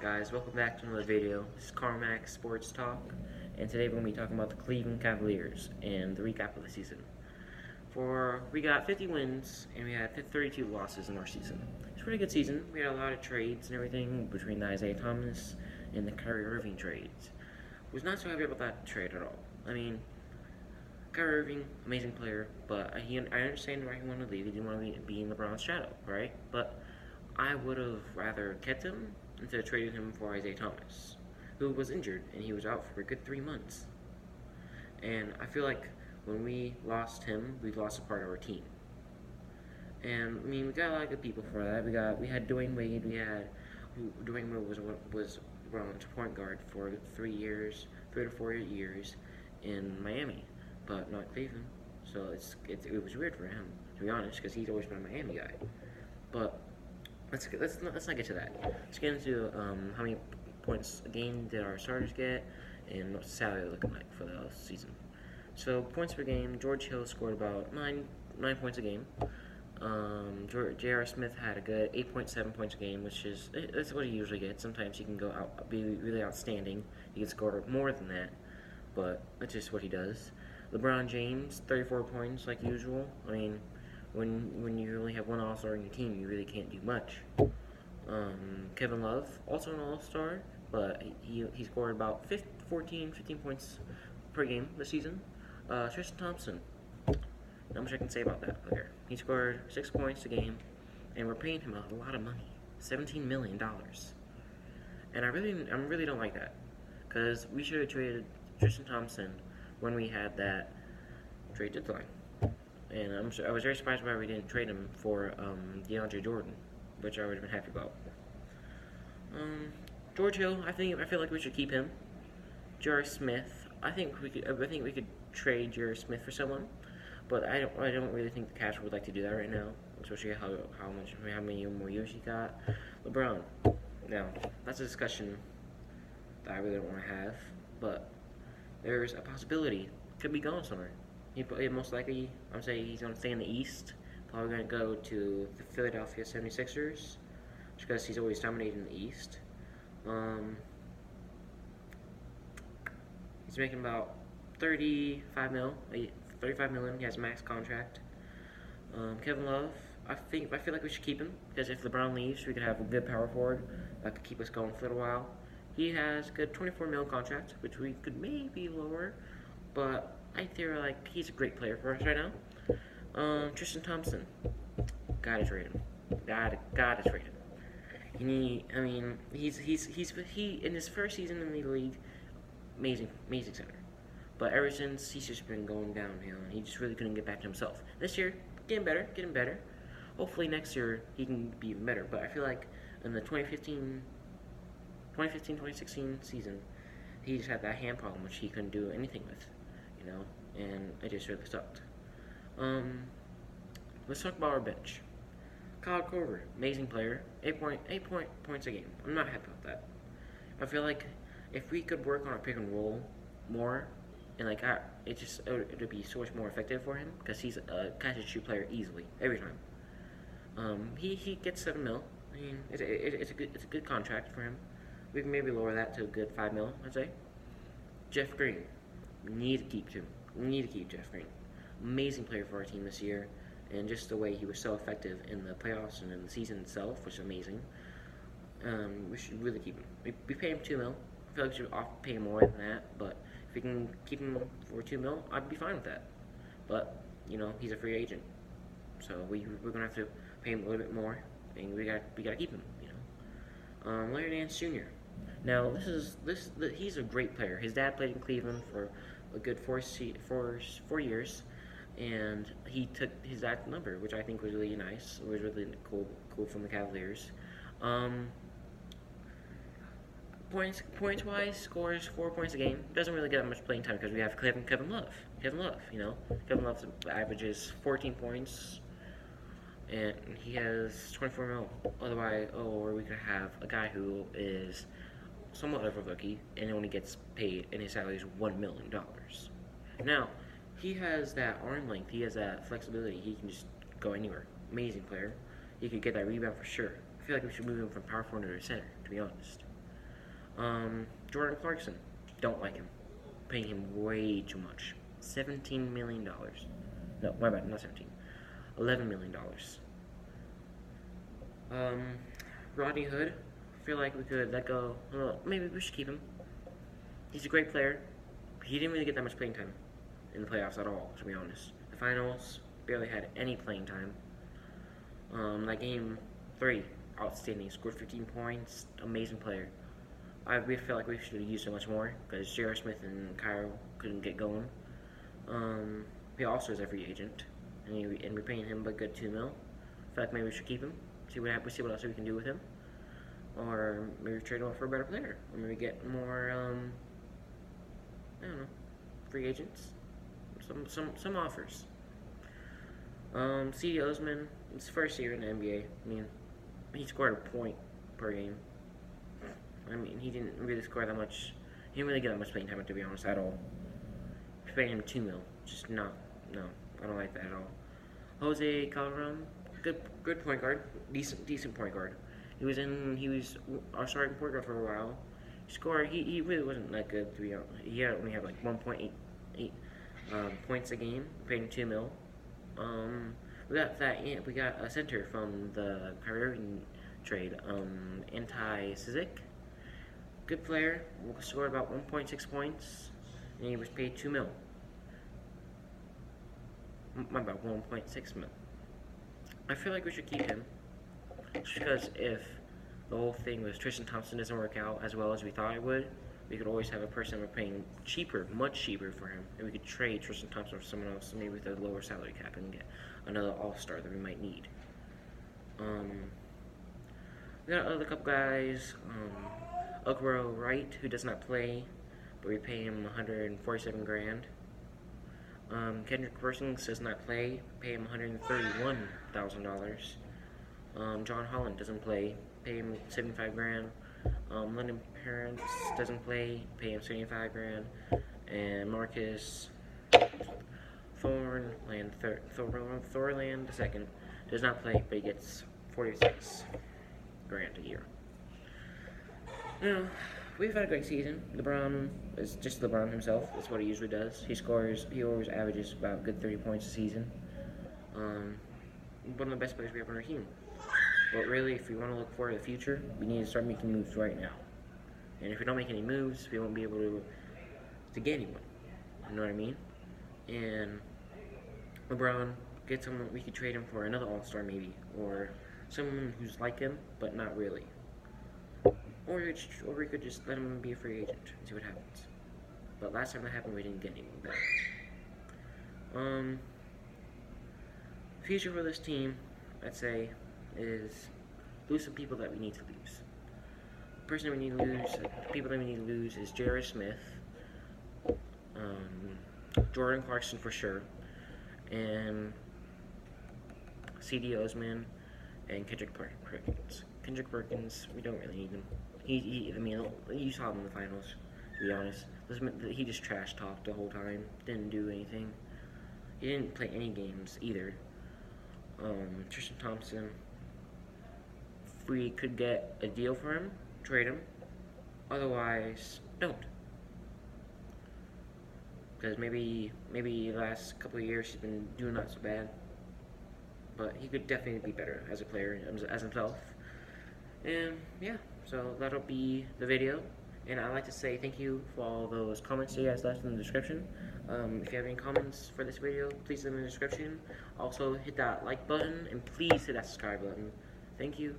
Guys, welcome back to another video. This is Carmack Sports Talk, and today we're going to be talking about the Cleveland Cavaliers and the recap of the season. We got 50 wins and we had 32 losses in our season. It's a pretty good season. We had a lot of trades and everything between the Isaiah Thomas and the Kyrie Irving trades. Was not so happy about that trade at all. I mean, Kyrie Irving, amazing player, but I understand why he wanted to leave. He didn't want to be in LeBron's shadow, right? But I would have rather kept him instead of trading him for Isaiah Thomas, who was injured and he was out for a good 3 months. And I feel like when we lost him, we lost a part of our team. And I mean, we got a lot of good people for that. We had Dwayne Wade. Dwayne Wade was Brown's point guard for 3 to 4 years in Miami, but not Cleveland. So it was weird for him, to be honest, because he's always been a Miami guy. But let's not get to that. Let's get into how many points a game did our starters get and what's the salary looking like for the season. So points per game, George Hill scored about 9 points a game. J.R. Smith had a good 8.7 points a game, that's what he usually gets. Sometimes he can be really outstanding. He can score more than that, but that's just what he does. LeBron James, 34 points like usual. I mean, when you only have one All-Star in your team, you really can't do much. Kevin Love, also an All-Star, but he scored about 15 points per game this season. Tristan Thompson, not much I can say about that player. He scored 6 points a game, and we're paying him a lot of money, $17 million. And I really don't like that, because we should have traded Tristan Thompson when we had that trade deadline. And I was very surprised why we didn't trade him for DeAndre Jordan, which I would have been happy about. George Hill, I feel like we should keep him. J.R. Smith, I think we could trade J.R. Smith for someone, but I don't really think the Cavs would like to do that right now, especially how many more years he got. LeBron, now that's a discussion that I really don't want to have, but there's a possibility could be going somewhere. He most likely, I'm saying he's going to stay in the East. Probably going to go to the Philadelphia 76ers, just because he's always dominated in the East. He's making about 35 million. He has a max contract. Kevin Love, I feel like we should keep him, because if LeBron leaves, we could have a good power forward that could keep us going for a little while. He has a good 24 million contract, which we could maybe lower, but I feel like he's a great player for us right now. Tristan Thompson, gotta trade him. Gotta trade him. He in his first season in the league, amazing center. But ever since, he's just been going downhill, and he just really couldn't get back to himself. This year, getting better. Hopefully next year he can be even better. But I feel like in the 2015-2016 season, he just had that hand problem, which he couldn't do anything with. And it just really sucked. Let's talk about our bench. Kyle Korver, amazing player, 8 points a game. I'm not happy with that. I feel like if we could work on our pick and roll more, and it would be so much more effective for him, because he's a catch and shoot player easily every time. He gets $7 million. I mean, it's a good contract for him. We can maybe lower that to a good $5 million, I'd say. Jeff Green. We need to keep him. We need to keep Jeff Green. Amazing player for our team this year, and just the way he was so effective in the playoffs and in the season itself was amazing. We should really keep him. We pay him $2 million. I feel like we should pay him more than that, but if we can keep him for $2 million, I'd be fine with that. But he's a free agent, so we're gonna have to pay him a little bit more, and we gotta keep him. Larry Nance Jr. Now, he's a great player. His dad played in Cleveland for a good 4 years, and he took his dad's number, which I think was really nice. It was really cool from the Cavaliers. Points-wise, scores 4 points a game. Doesn't really get that much playing time because we have Kevin Love. Kevin Love averages 14 points, and he has 24 mil. Otherwise, or we could have a guy who is somewhat of a rookie and only gets paid, and his salary is $1 million. Now, he has that arm length, he has that flexibility, he can just go anywhere. Amazing player. He could get that rebound for sure. I feel like we should move him from power forward to center, to be honest. Jordan Clarkson, don't like him. Paying him way too much. $17 million. No, my bad, not 17. $11 million. Rodney Hood, I feel like we could let go. Maybe we should keep him. He's a great player. He didn't really get that much playing time in the playoffs at all, to be honest. The finals, barely had any playing time. That game 3, outstanding. Scored 15 points, amazing player. We feel like we should have used him much more because J.R. Smith and Kyle couldn't get going. He also is a free agent, and we're paying him a good $2 million. I feel like maybe we should keep him. See what else we can do with him, or maybe trade him for a better player, or maybe get more. I don't know, free agents. Some offers. C.D. Osman, it's his first year in the NBA. I mean, he scored a point per game. I mean, he didn't really score that much. He didn't really get that much playing time, to be honest, at all. We're paying him $2 million. Just no, I don't like that at all. Jose Calderon, good point guard, decent point guard. He was our starting point guard for a while. He really wasn't that good, to be honest. He only had like 1.8 points a game. We paid him $2 million. We got a center from the Kyrie trade, Anti-Sizik. Good player. Scored about 1.6 points, and he was paid $2 million. About 1.6 million. I feel like we should keep him, just because if the whole thing with Tristan Thompson doesn't work out as well as we thought it would, we could always have a person we're paying cheaper, much cheaper for him, and we could trade Tristan Thompson for someone else, maybe with a lower salary cap, and get another all-star that we might need. We got another couple guys, Okoro Wright, who does not play, but we pay him $147,000. Kendrick Persons does not play, pay him $131,000. John Holland doesn't play, pay him $75,000. London Parents doesn't play, pay him $75,000. And Marcus Thorland II does not play, but he gets $46,000 a year. We've had a great season. LeBron is just LeBron himself. That's what he usually does. He always averages about a good 30 points a season. One of the best players we have on our team. But really, if we want to look forward to the future, we need to start making moves right now. And if we don't make any moves, we won't be able to get anyone. You know what I mean? And LeBron, get someone, we could trade him for another all-star maybe, or someone who's like him, but not really. Or we could just let him be a free agent and see what happens. But last time that happened, we didn't get anyone back. Future for this team, I'd say, is lose some people that we need to lose. People that we need to lose is J.R. Smith, Jordan Clarkson for sure, and C.D. Osman, and Kendrick Perkins. Kendrick Perkins, we don't really need him. I mean, you saw him in the finals, to be honest. He just trash talked the whole time, didn't do anything. He didn't play any games either. Tristan Thompson, if we could get a deal for him, trade him. Otherwise, don't. Because maybe the last couple of years he's been doing not so bad. But he could definitely be better as a player, as himself. And yeah, so that'll be the video. And I'd like to say thank you for all those comments you guys left in the description. If you have any comments for this video, please leave them in the description. Also, hit that like button, and please hit that subscribe button. Thank you.